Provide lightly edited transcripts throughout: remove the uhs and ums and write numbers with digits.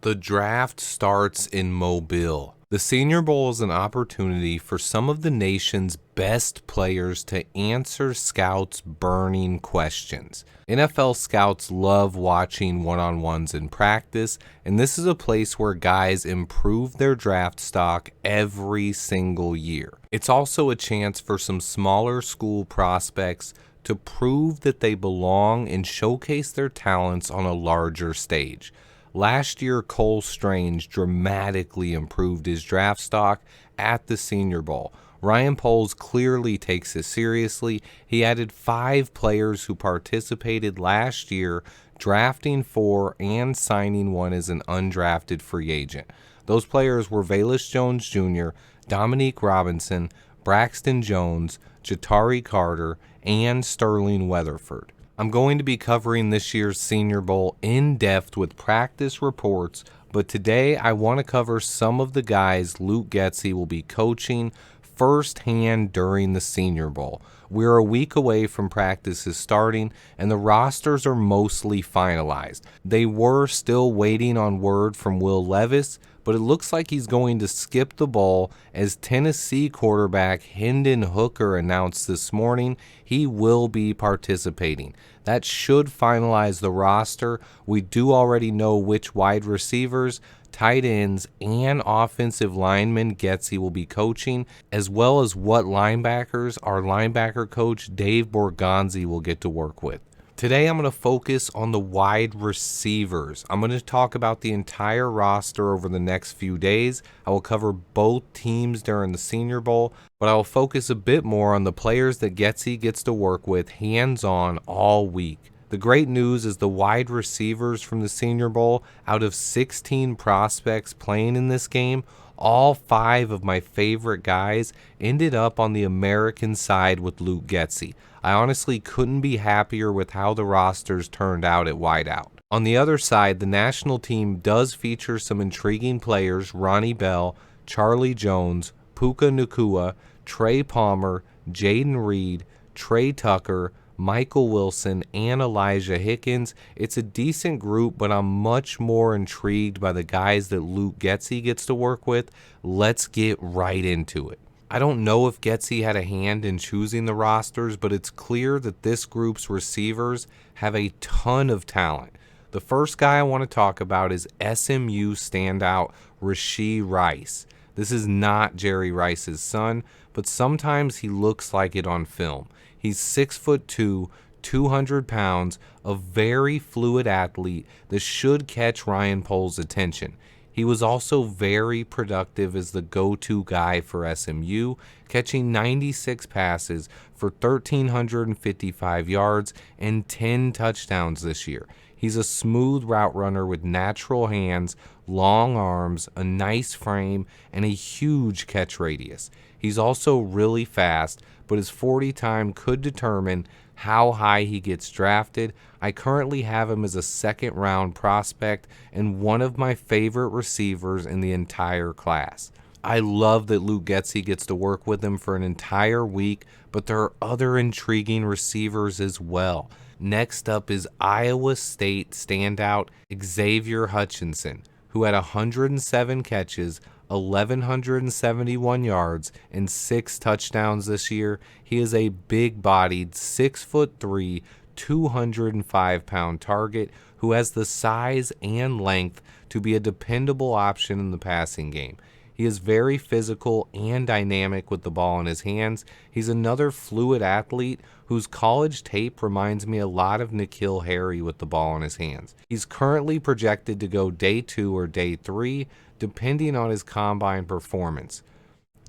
The draft starts in Mobile. The Senior Bowl is an opportunity for some of the nation's best players to answer scouts' burning questions. NFL scouts love watching one-on-ones in practice, and this is a place where guys improve their draft stock every single year. It's also a chance for some smaller school prospects to prove that they belong and showcase their talents on a larger stage. Last year, Cole Strange dramatically improved his draft stock at the Senior Bowl. Ryan Poles clearly takes it seriously. He added 5 players who participated last year, drafting 4 and signing 1 as an undrafted free agent. Those players were Velus Jones Jr., Dominique Robinson, Braxton Jones, Jatari Carter, and Sterling Weatherford. I'm going to be covering this year's Senior Bowl in depth with practice reports, but today I want to cover some of the guys Luke Getsy will be coaching firsthand during the Senior Bowl. We're a week away from practices starting, and the rosters are mostly finalized. They were still waiting on word from Will Levis, but it looks like he's going to skip the bowl as Tennessee quarterback Hendon Hooker announced this morning he will be participating. That should finalize the roster. We do already know which wide receivers, tight ends, and offensive linemen Getsy will be coaching, as well as what linebackers our linebacker coach Dave Borgonzi will get to work with. Today I'm going to focus on the wide receivers. I'm going to talk about the entire roster over the next few days. I will cover both teams during the Senior Bowl, but I will focus a bit more on the players that Getsy gets to work with hands-on all week. The great news is the wide receivers from the Senior Bowl, out of 16 prospects playing in this game, all 5 of my favorite guys ended up on the American side with Luke Getsy. I honestly couldn't be happier with how the rosters turned out at wideout. On the other side, the national team does feature some intriguing players: Ronnie Bell, Charlie Jones, Puka Nacua, Trey Palmer, Jaden Reed, Trey Tucker, Michael Wilson, and Elijah Hickens. It's a decent group, but I'm much more intrigued by the guys that Luke Getsy gets to work with. Let's get right into it. I don't know if Getsy had a hand in choosing the rosters, but it's clear that this group's receivers have a ton of talent. The first guy I want to talk about is SMU standout Rashee Rice. This is not Jerry Rice's son, but sometimes he looks like it on film. He's 6'2", 200 pounds, a very fluid athlete that should catch Ryan Poles' attention. He was also very productive as the go-to guy for SMU, catching 96 passes for 1,355 yards and 10 touchdowns this year. He's a smooth route runner with natural hands, long arms, a nice frame, and a huge catch radius. He's also really fast, but his 40 time could determine how high he gets drafted. I currently have him as a second-round prospect and one of my favorite receivers in the entire class. I love that Luke Getsy gets to work with him for an entire week, but there are other intriguing receivers as well. Next up is Iowa State standout Xavier Hutchinson, who had 107 catches, 1,171 yards, and 6 touchdowns this year. He is a big-bodied, 6'3", 205-pound target who has the size and length to be a dependable option in the passing game. He is very physical and dynamic with the ball in his hands. He's another fluid athlete whose college tape reminds me a lot of N'Keal Harry with the ball in his hands. He's currently projected to go day 2 or day 3, depending on his combine performance.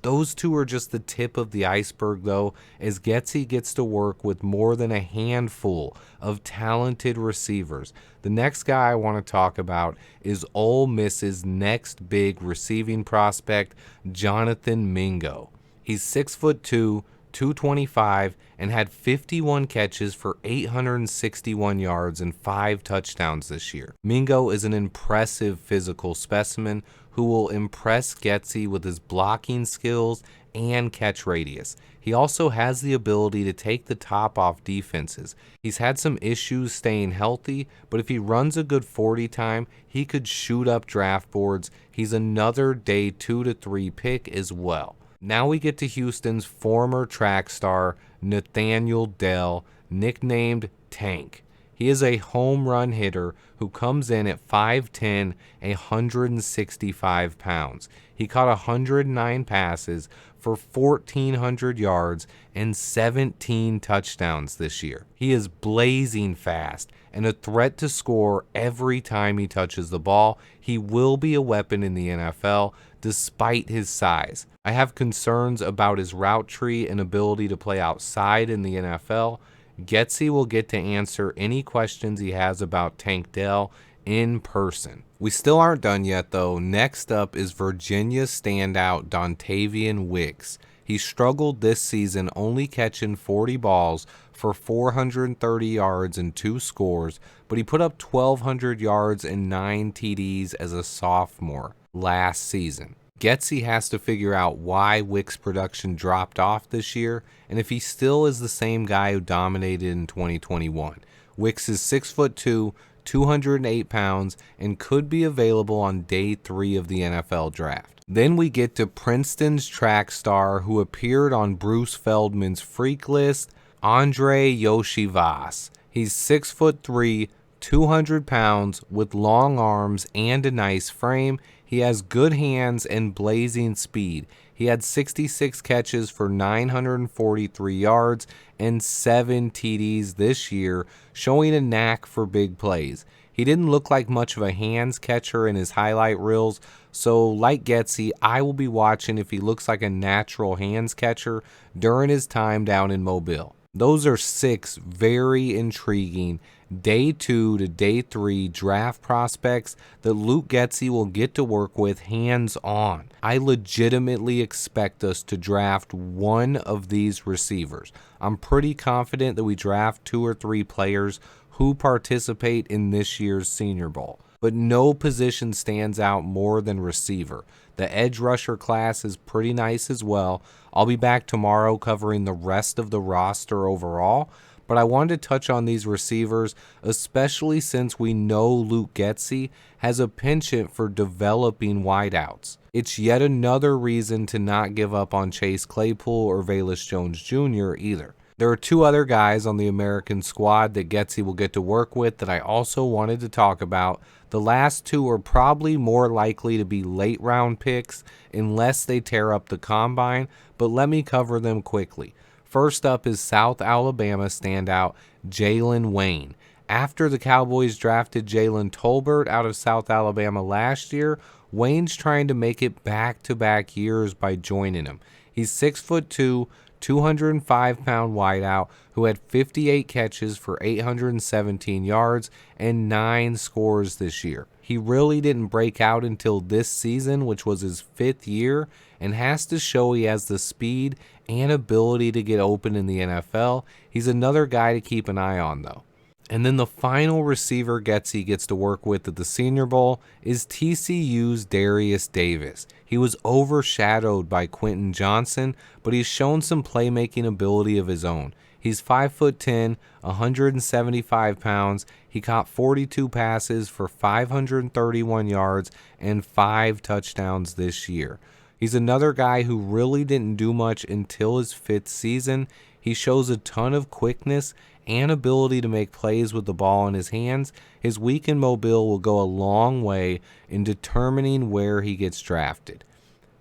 Those two are just the tip of the iceberg, though, as Getsy gets to work with more than a handful of talented receivers. The next guy I want to talk about is Ole Miss's next big receiving prospect, Jonathan Mingo. He's 6'2", 225, and had 51 catches for 861 yards and 5 touchdowns this year. Mingo is an impressive physical specimen who will impress Getsy with his blocking skills and catch radius. He also has the ability to take the top off defenses. He's had some issues staying healthy, but if he runs a good 40 time, he could shoot up draft boards. He's another day 2 to 3 pick as well. Now we get to Houston's former track star, Nathaniel Dell, nicknamed Tank. He is a home run hitter who comes in at 5'10", 165 pounds. He caught 109 passes for 1,400 yards and 17 touchdowns this year. He is blazing fast and a threat to score every time he touches the ball. He will be a weapon in the NFL despite his size. I have concerns about his route tree and ability to play outside in the NFL. Getsy will get to answer any questions he has about Tank Dell in person. We still aren't done yet though. Next up is Virginia standout Dontavian Wicks. He struggled this season, only catching 40 balls for 430 yards and 2 scores, but he put up 1,200 yards and 9 TDs as a sophomore last season. Getsy has to figure out why Wicks' production dropped off this year and if he still is the same guy who dominated in 2021. Wicks is 6'2", 208 pounds, and could be available on day 3 of the NFL draft. Then we get to Princeton's track star who appeared on Bruce Feldman's freak list, Iosivas. He's 6'3", 200 pounds with long arms and a nice frame. He has good hands and blazing speed. He had 66 catches for 943 yards and 7 TDs this year, showing a knack for big plays. He didn't look like much of a hands catcher in his highlight reels, so like Getsy, I will be watching if he looks like a natural hands catcher during his time down in Mobile. Those are 6 very intriguing day 2 to day 3 draft prospects that Luke Getsy will get to work with hands-on. I legitimately expect us to draft one of these receivers. I'm pretty confident that we draft 2 or 3 players who participate in this year's Senior Bowl. But no position stands out more than receiver. The edge rusher class is pretty nice as well. I'll be back tomorrow covering the rest of the roster overall, but I wanted to touch on these receivers, especially since we know Luke Getsy has a penchant for developing wideouts. It's yet another reason to not give up on Chase Claypool or Velus Jones Jr. either. There are 2 other guys on the American squad that Getsy will get to work with that I also wanted to talk about. The last 2 are probably more likely to be late round picks unless they tear up the combine, but let me cover them quickly. First up is South Alabama standout Jalen Wayne. After the Cowboys drafted Jalen Tolbert out of South Alabama last year, Wayne's trying to make it back-to-back years by joining him. He's 6'2", 205-pound wideout who had 58 catches for 817 yards and 9 scores this year. He really didn't break out until this season, which was his 5th year, and has to show he has the speed and ability to get open in the NFL. He's another guy to keep an eye on, though. And then the final receiver Getsy gets to work with at the Senior Bowl is TCU's Darius Davis. He was overshadowed by Quentin Johnson, but he's shown some playmaking ability of his own. He's 5'10", 175 pounds. He caught 42 passes for 531 yards and 5 touchdowns this year. He's another guy who really didn't do much until his 5th season. He shows a ton of quickness and ability to make plays with the ball in his hands. His week in Mobile will go a long way in determining where he gets drafted.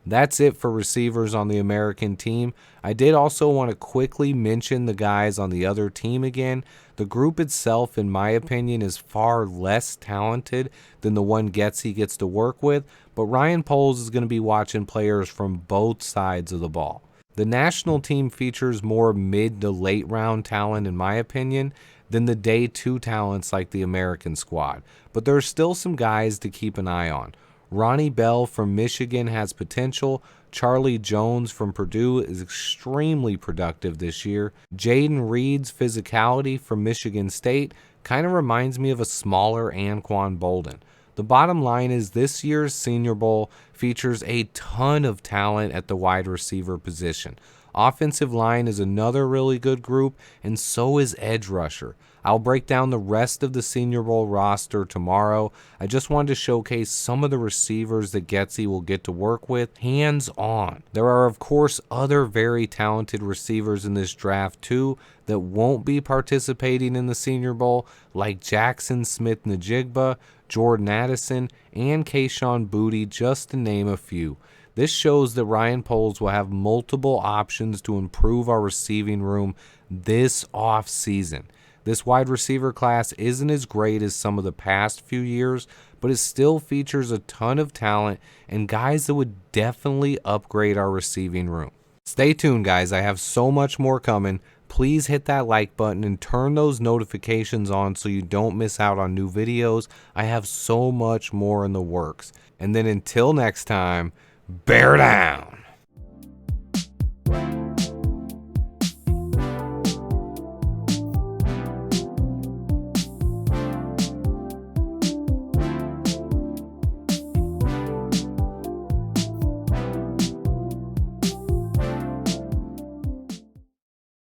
That's it for receivers on the American team. I did also want to quickly mention the guys on the other team again. The group itself, in my opinion, is far less talented than the one Getsy gets to work with, but Ryan Poles is going to be watching players from both sides of the ball. The national team features more mid to late round talent, in my opinion, than the day 2 talents like the American squad, but there are still some guys to keep an eye on. Ronnie Bell from Michigan has potential. Charlie Jones from Purdue is extremely productive this year. Jaden Reed's physicality from Michigan State kind of reminds me of a smaller Anquan Bolden. The bottom line is this year's Senior Bowl features a ton of talent at the wide receiver position. Offensive line is another really good group, and so is edge rusher. I'll break down the rest of the Senior Bowl roster tomorrow. I just wanted to showcase some of the receivers that Getsy will get to work with hands-on. There are, of course, other very talented receivers in this draft too that won't be participating in the Senior Bowl, like Jackson Smith-Njigba, Jordan Addison, and Kayshon Boutte, just to name a few. This shows that Ryan Poles will have multiple options to improve our receiving room this offseason. This wide receiver class isn't as great as some of the past few years, but it still features a ton of talent and guys that would definitely upgrade our receiving room. Stay tuned, guys. I have so much more coming. Please hit that like button and turn those notifications on so you don't miss out on new videos. I have so much more in the works. And then until next time, bear down.